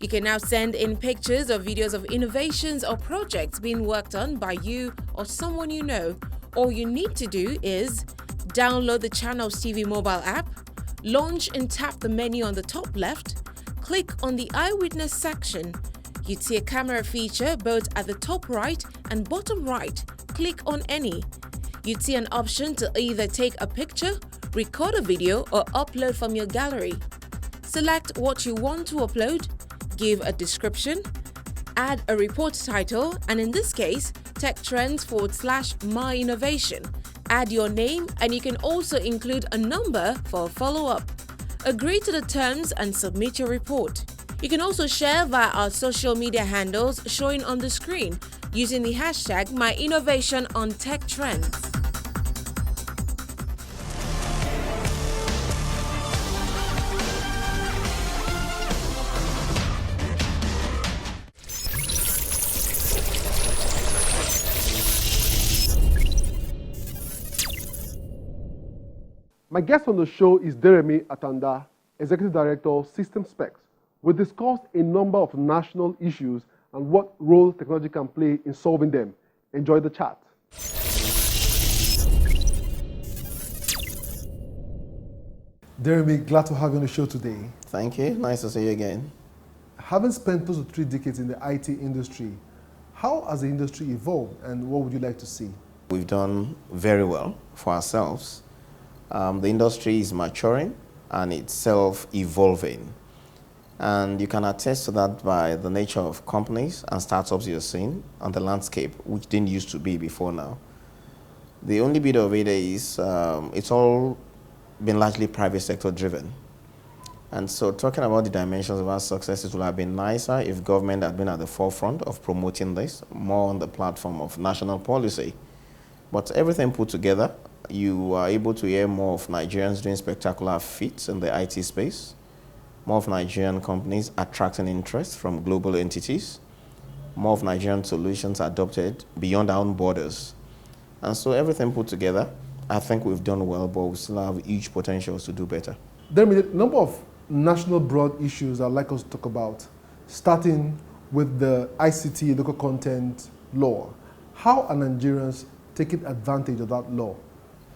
You can now send in pictures or videos of innovations or projects being worked on by you or someone you know. All you need to do is download the Channels TV mobile app, launch and tap the menu on the top left, click on the IWitness section. You'd see a camera feature both at the top right and bottom right. Click on any. You'd see an option to either take a picture, record a video, or upload from your gallery. Select what you want to upload, give a description, add a report title, and in this case, Tech Trends/My Innovation. Add your name, and you can also include a number for a follow-up. Agree to the terms and submit your report. You can also share via our social media handles showing on the screen using the hashtag #MyInnovationOnTechTrends. My guest on the show is Deremi Atanda, Executive Director, System Specs. We discussed a number of national issues and what role technology can play in solving them. Enjoy the chat. Deremi, glad to have you on the show today. Thank you. Nice to see you again. Having spent close to 3 decades in the IT industry, how has the industry evolved and what would you like to see? We've done very well for ourselves. The industry is maturing and it's self-evolving. And you can attest to that by the nature of companies and startups you're seeing on the landscape, which didn't used to be before now. The only bit of it is it's all been largely private sector driven. And so talking about the dimensions of our success, it would have been nicer if government had been at the forefront of promoting this, more on the platform of national policy. But everything put together, you are able to hear more of Nigerians doing spectacular feats in the IT space, more of Nigerian companies attracting interest from global entities, more of Nigerian solutions adopted beyond our own borders. And so everything put together, I think we've done well, but we still have huge potentials to do better. There are a number of national broad issues I'd like us to talk about, starting with the ICT local content law. How are Nigerians taking advantage of that law?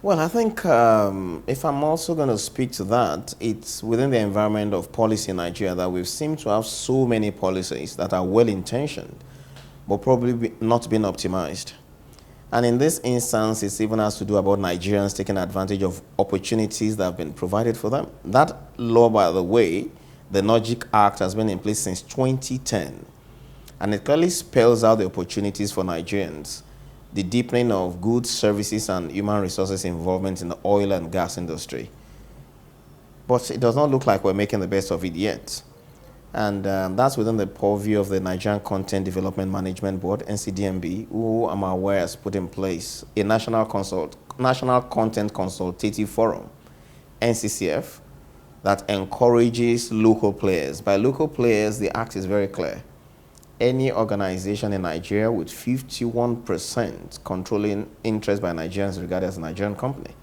Well, I think if I'm also going to speak to that, it's within the environment of policy in Nigeria that we've seemed to have so many policies that are well-intentioned, but probably not being optimized. And in this instance, it even has to do about Nigerians taking advantage of opportunities that have been provided for them. That law, by the way, the Logic Act, has been in place since 2010. And it clearly spells out the opportunities for Nigerians, the deepening of goods, services, and human resources involvement in the oil and gas industry. But it does not look like we're making the best of it yet. And that's within the purview of the Nigerian Content Development Management Board, NCDMB, who I'm aware has put in place a National Content Consultative Forum, NCCF, that encourages local players. By local players, the act is very clear. Any organization in Nigeria with 51% controlling interest by Nigerians regarded as a Nigerian company.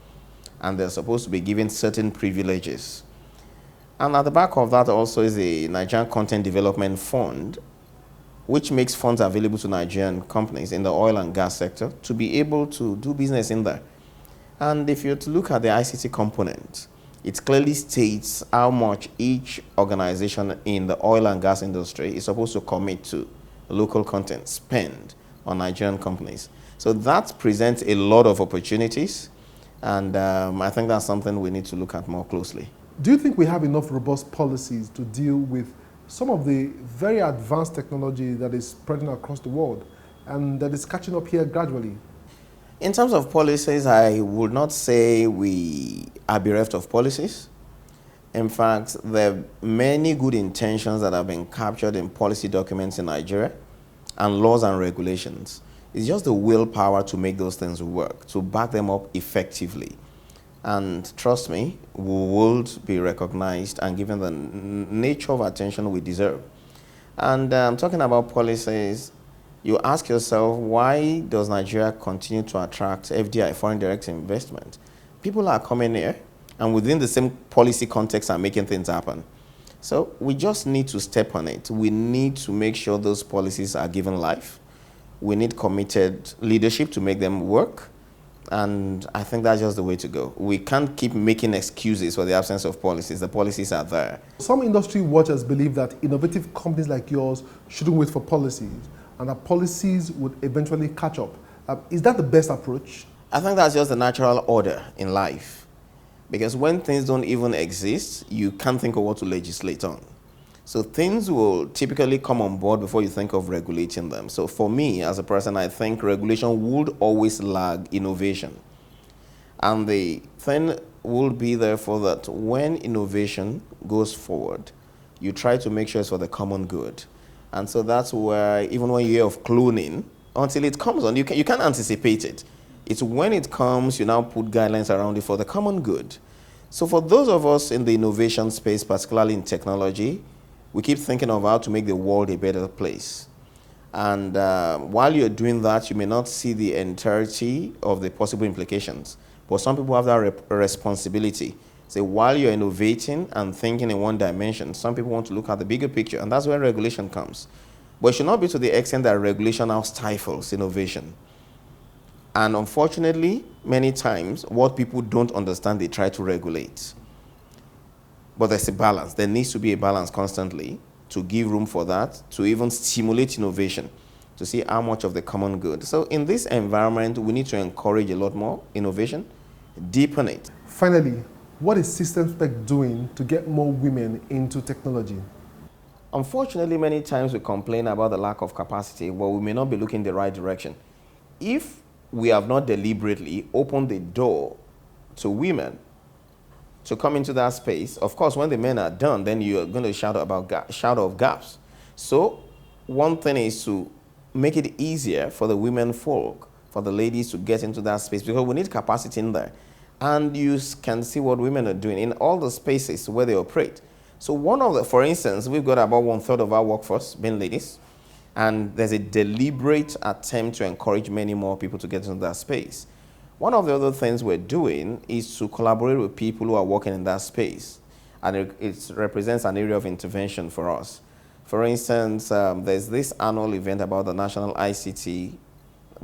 And they're supposed to be given certain privileges. And at the back of that also is the Nigerian Content Development Fund, which makes funds available to Nigerian companies in the oil and gas sector to be able to do business in there. And if you're to look at the ICT component, it clearly states how much each organization in the oil and gas industry is supposed to commit to local content spend on Nigerian companies. So that presents a lot of opportunities, and I think that's something we need to look at more closely. Do you think we have enough robust policies to deal with some of the very advanced technology that is spreading across the world and that is catching up here gradually? In terms of policies, I would not say we are bereft of policies. In fact, there are many good intentions that have been captured in policy documents in Nigeria and laws and regulations. It's just the willpower to make those things work, to back them up effectively. And trust me, we will be recognized and given the nature of attention we deserve. And talking about policies, you ask yourself, why does Nigeria continue to attract FDI, foreign direct investment? People are coming here, and within the same policy context are making things happen. So we just need to step on it. We need to make sure those policies are given life. We need committed leadership to make them work. And I think that's just the way to go. We can't keep making excuses for the absence of policies. The policies are there. Some industry watchers believe that innovative companies like yours shouldn't wait for policies and that policies would eventually catch up. Is that the best approach? I think that's just the natural order in life. Because when things don't even exist, you can't think of what to legislate on. So things will typically come on board before you think of regulating them. So for me, as a person, I think regulation would always lag innovation. And the thing will be therefore that when innovation goes forward, you try to make sure it's for the common good. And so that's where, even when you hear of cloning, until it comes on, you can't anticipate it. It's when it comes, you now put guidelines around it for the common good. So for those of us in the innovation space, particularly in technology, we keep thinking of how to make the world a better place. And while you're doing that, you may not see the entirety of the possible implications. But some people have that responsibility. So while you're innovating and thinking in one dimension, some people want to look at the bigger picture, and that's where regulation comes. But it should not be to the extent that regulation now stifles innovation. And unfortunately, many times, what people don't understand, they try to regulate. But there's a balance. There needs to be a balance constantly to give room for that, to even stimulate innovation, to see how much of the common good. So in this environment, we need to encourage a lot more innovation, deepen it. Finally, what is System Spec doing to get more women into technology? Unfortunately, many times we complain about the lack of capacity, but we may not be looking in the right direction. If we have not deliberately opened the door to women to come into that space, of course, when the men are done, then you're going to shout of gaps. So one thing is to make it easier for the women folk, for the ladies to get into that space, because we need capacity in there. And you can see what women are doing in all the spaces where they operate. So for instance, we've got about 1/3 of our workforce being ladies, and there's a deliberate attempt to encourage many more people to get into that space. One of the other things we're doing is to collaborate with people who are working in that space, and it represents an area of intervention for us. For instance, there's this annual event about the National ICT,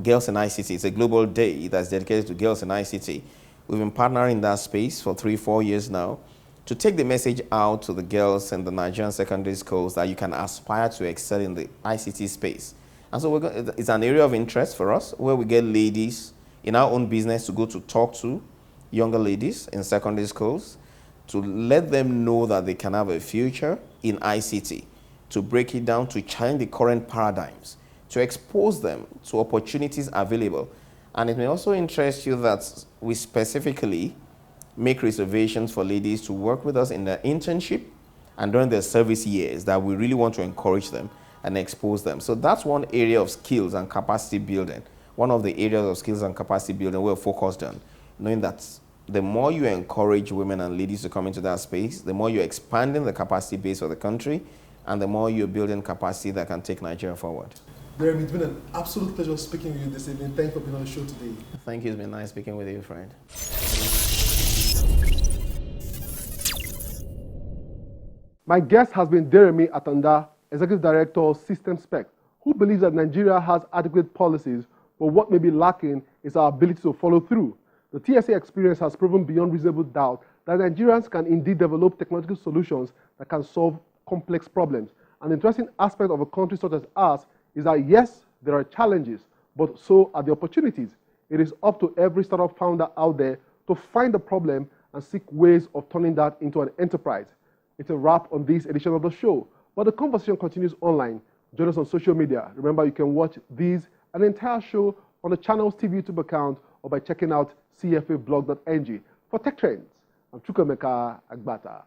Girls in ICT. It's a global day that's dedicated to girls in ICT. We've been partnering in that space for 3-4 years now to take the message out to the girls in the Nigerian secondary schools that you can aspire to excel in the ICT space. And so it's an area of interest for us where we get ladies in our own business to go to talk to younger ladies in secondary schools to let them know that they can have a future in ICT, to break it down, to challenge the current paradigms, to expose them to opportunities available. And it may also interest you that we specifically make reservations for ladies to work with us in their internship and during their service years, that we really want to encourage them and expose them. So that's one area of skills and capacity building. One of the areas of skills and capacity building we're focused on, knowing that the more you encourage women and ladies to come into that space, the more you're expanding the capacity base of the country, and the more you're building capacity that can take Nigeria forward. Jeremy, it's been an absolute pleasure speaking with you this evening. Thank you for being on the show today. Thank you. It's been nice speaking with you, friend. My guest has been Jeremy Atanda, Executive Director of System Spec, who believes that Nigeria has adequate policies, but what may be lacking is our ability to follow through. The TSA experience has proven beyond reasonable doubt that Nigerians can indeed develop technological solutions that can solve complex problems. An interesting aspect of a country such as ours is that yes, there are challenges, but so are the opportunities. It is up to every startup founder out there to find the problem and seek ways of turning that into an enterprise. It's a wrap on this edition of the show, but the conversation continues online. Join us on social media. Remember, you can watch these and the entire show on the channel's TV YouTube account or by checking out cfablog.ng. For Tech Trends, I'm Chukwemeka Agbata.